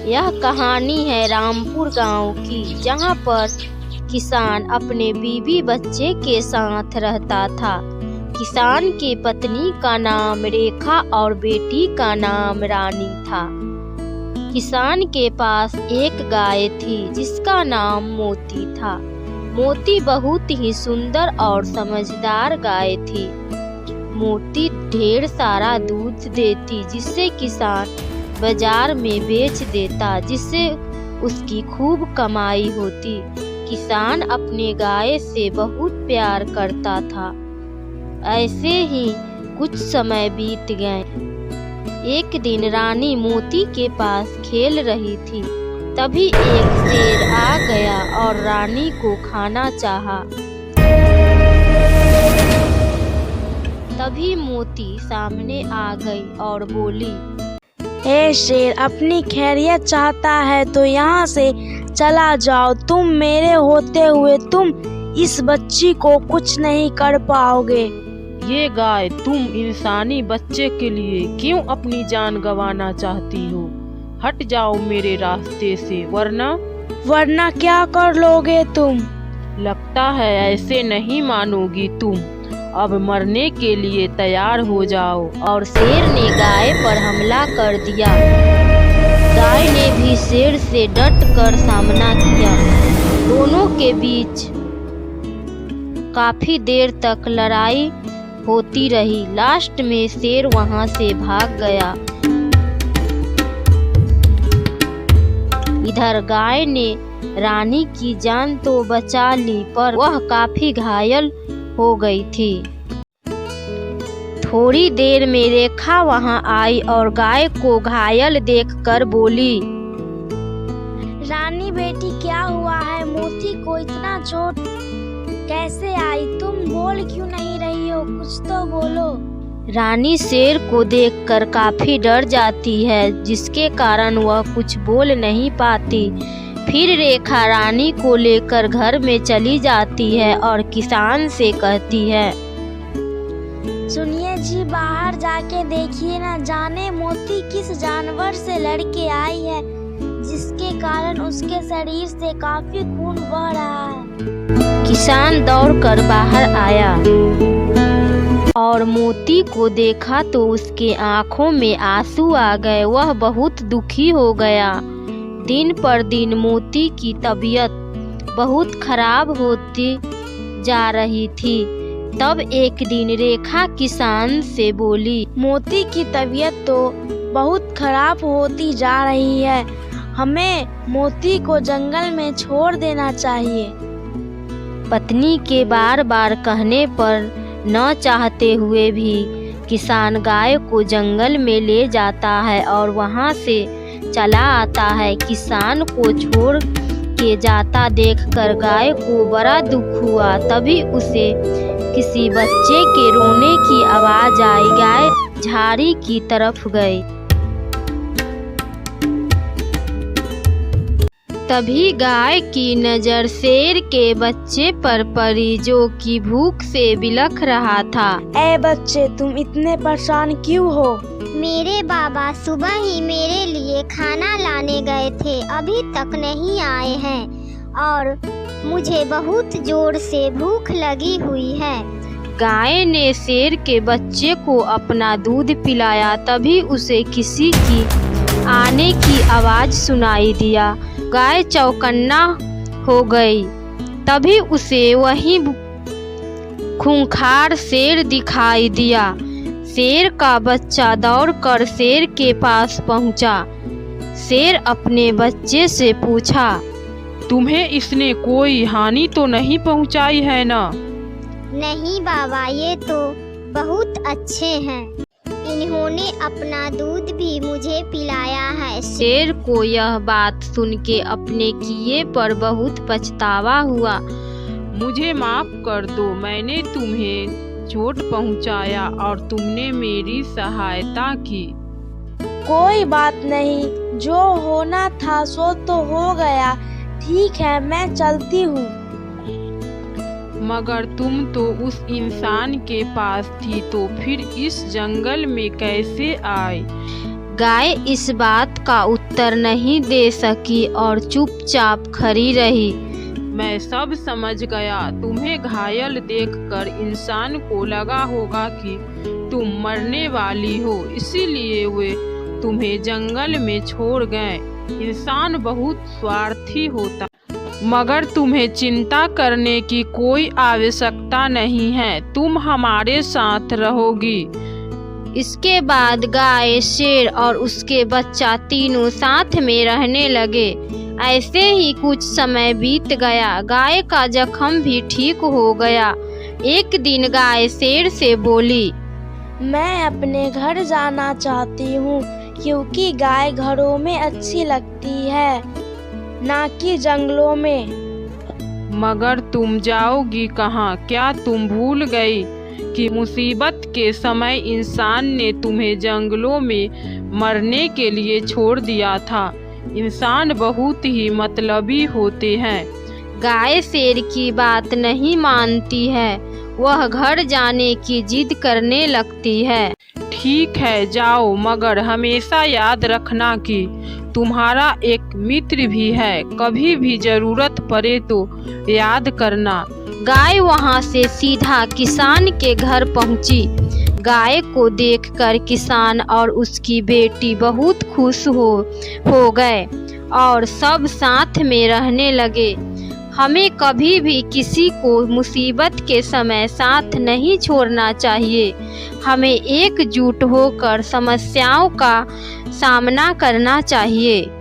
यह कहानी है रामपुर गांव की, जहां पर किसान अपने बीवी बच्चे के साथ रहता था। किसान की पत्नी का नाम रेखा और बेटी का नाम रानी था। किसान के पास एक गाय थी जिसका नाम मोती था। मोती बहुत ही सुंदर और समझदार गाय थी। मोती ढेर सारा दूध देती, जिससे किसान बाजार में बेच देता, जिससे उसकी खूब कमाई होती। किसान अपने गाय से बहुत प्यार करता था। ऐसे ही कुछ समय बीत गए। एक दिन रानी मोती के पास खेल रही थी। तभी एक शेर आ गया और रानी को खाना चाहा। तभी मोती सामने आ गई और बोली, हे शेर, अपनी खैरियत चाहता है तो यहाँ से चला जाओ। तुम मेरे होते हुए तुम इस बच्ची को कुछ नहीं कर पाओगे। ये गाय, तुम इंसानी बच्चे के लिए क्यों अपनी जान गंवाना चाहती हो? हट जाओ मेरे रास्ते से, वरना क्या कर लोगे तुम? लगता है ऐसे नहीं मानोगी तुम। अब मरने के लिए तैयार हो जाओ। और शेर ने गाय पर हमला कर दिया। गाय ने भी शेर से डट कर सामना किया। दोनों के बीच काफी देर तक लड़ाई होती रही। लास्ट में शेर वहां से भाग गया। इधर गाय ने रानी की जान तो बचा ली, पर वह काफी घायल हो गई थी। थोड़ी देर में रेखा वहां आई और गाय को घायल देखकर बोली, रानी बेटी, क्या हुआ है? मोती को इतना चोट कैसे आई? तुम बोल क्यों नहीं रही हो? कुछ तो बोलो। रानी शेर को देखकर काफी डर जाती है, जिसके कारण वह कुछ बोल नहीं पाती। फिर रेखा रानी को लेकर घर में चली जाती है और किसान से कहती है, सुनिए जी, बाहर जाके देखिए, ना जाने मोती किस जानवर से लड़के आई है, जिसके कारण उसके शरीर से काफी खून बह रहा है। किसान दौड़कर बाहर आया और मोती को देखा तो उसके आंखों में आंसू आ गए। वह बहुत दुखी हो गया। दिन पर दिन मोती की तबीयत बहुत खराब होती जा रही थी। तब एक दिन रेखा किसान से बोली, मोती की तबीयत तो बहुत खराब होती जा रही है। हमें मोती को जंगल में छोड़ देना चाहिए। पत्नी के बार बार कहने पर न चाहते हुए भी किसान गाय को जंगल में ले जाता है और वहां से चला आता है। किसान को छोड़ के जाता देखकर गाय को बड़ा दुख हुआ। तभी उसे किसी बच्चे के रोने की आवाज आई। गाय झाड़ी की तरफ गई। तभी गाय की नजर शेर के बच्चे पर पड़ी, जो कि भूख से बिलख रहा था। ऐ बच्चे, तुम इतने परेशान क्यों हो? मेरे बाबा सुबह ही मेरे लिए खाना लाने गए थे, अभी तक नहीं आए हैं और मुझे बहुत जोर से भूख लगी हुई है। गाय ने शेर के बच्चे को अपना दूध पिलाया। तभी उसे किसी की आने की आवाज सुनाई दिया। गाय चौकन्ना हो गई। तभी उसे वही खूंखार शेर दिखाई दिया। शेर का बच्चा दौड़कर शेर के पास पहुंचा। शेर अपने बच्चे से पूछा, तुम्हें इसने कोई हानि तो नहीं पहुंचाई है ना? नहीं बाबा, ये तो बहुत अच्छे हैं। इन्होंने अपना दूध भी मुझे पिलाया है। शेर को यह बात सुन के अपने किए पर बहुत पछतावा हुआ। मुझे माफ कर दो, मैंने तुम्हें चोट पहुंचाया और तुमने मेरी सहायता की। कोई बात नहीं, जो होना था सो तो हो गया। ठीक है, मैं चलती हूँ। मगर तुम तो उस इंसान के पास थी, तो फिर इस जंगल में कैसे आए? गाय इस बात का उत्तर नहीं दे सकी और चुपचाप खड़ी रही। मैं सब समझ गया। तुम्हें घायल देखकर इंसान को लगा होगा कि तुम मरने वाली हो, इसीलिए वे तुम्हें जंगल में छोड़ गए। इंसान बहुत स्वार्थी होता, मगर तुम्हें चिंता करने की कोई आवश्यकता नहीं है। तुम हमारे साथ रहोगी। इसके बाद गाय, शेर और उसके बच्चा तीनों साथ में रहने लगे। ऐसे ही कुछ समय बीत गया। गाय का जख्म भी ठीक हो गया। एक दिन गाय शेर से बोली, मैं अपने घर जाना चाहती हूँ, क्योंकि गाय घरों में अच्छी लगती है, ना कि जंगलों में। मगर तुम जाओगी कहाँ? क्या तुम भूल गई कि मुसीबत के समय इंसान ने तुम्हें जंगलों में मरने के लिए छोड़ दिया था? इंसान बहुत ही मतलबी होते हैं। गाय शेर की बात नहीं मानती है। वह घर जाने की जिद करने लगती है। ठीक है, जाओ, मगर हमेशा याद रखना कि तुम्हारा एक मित्र भी है। कभी भी जरूरत पड़े तो याद करना। गाय वहां से सीधा किसान के घर पहुंची। गाय को देखकर किसान और उसकी बेटी बहुत खुश हो गए और सब साथ में रहने लगे। हमें कभी भी किसी को मुसीबत के समय साथ नहीं छोड़ना चाहिए। हमें एकजुट होकर समस्याओं का सामना करना चाहिए।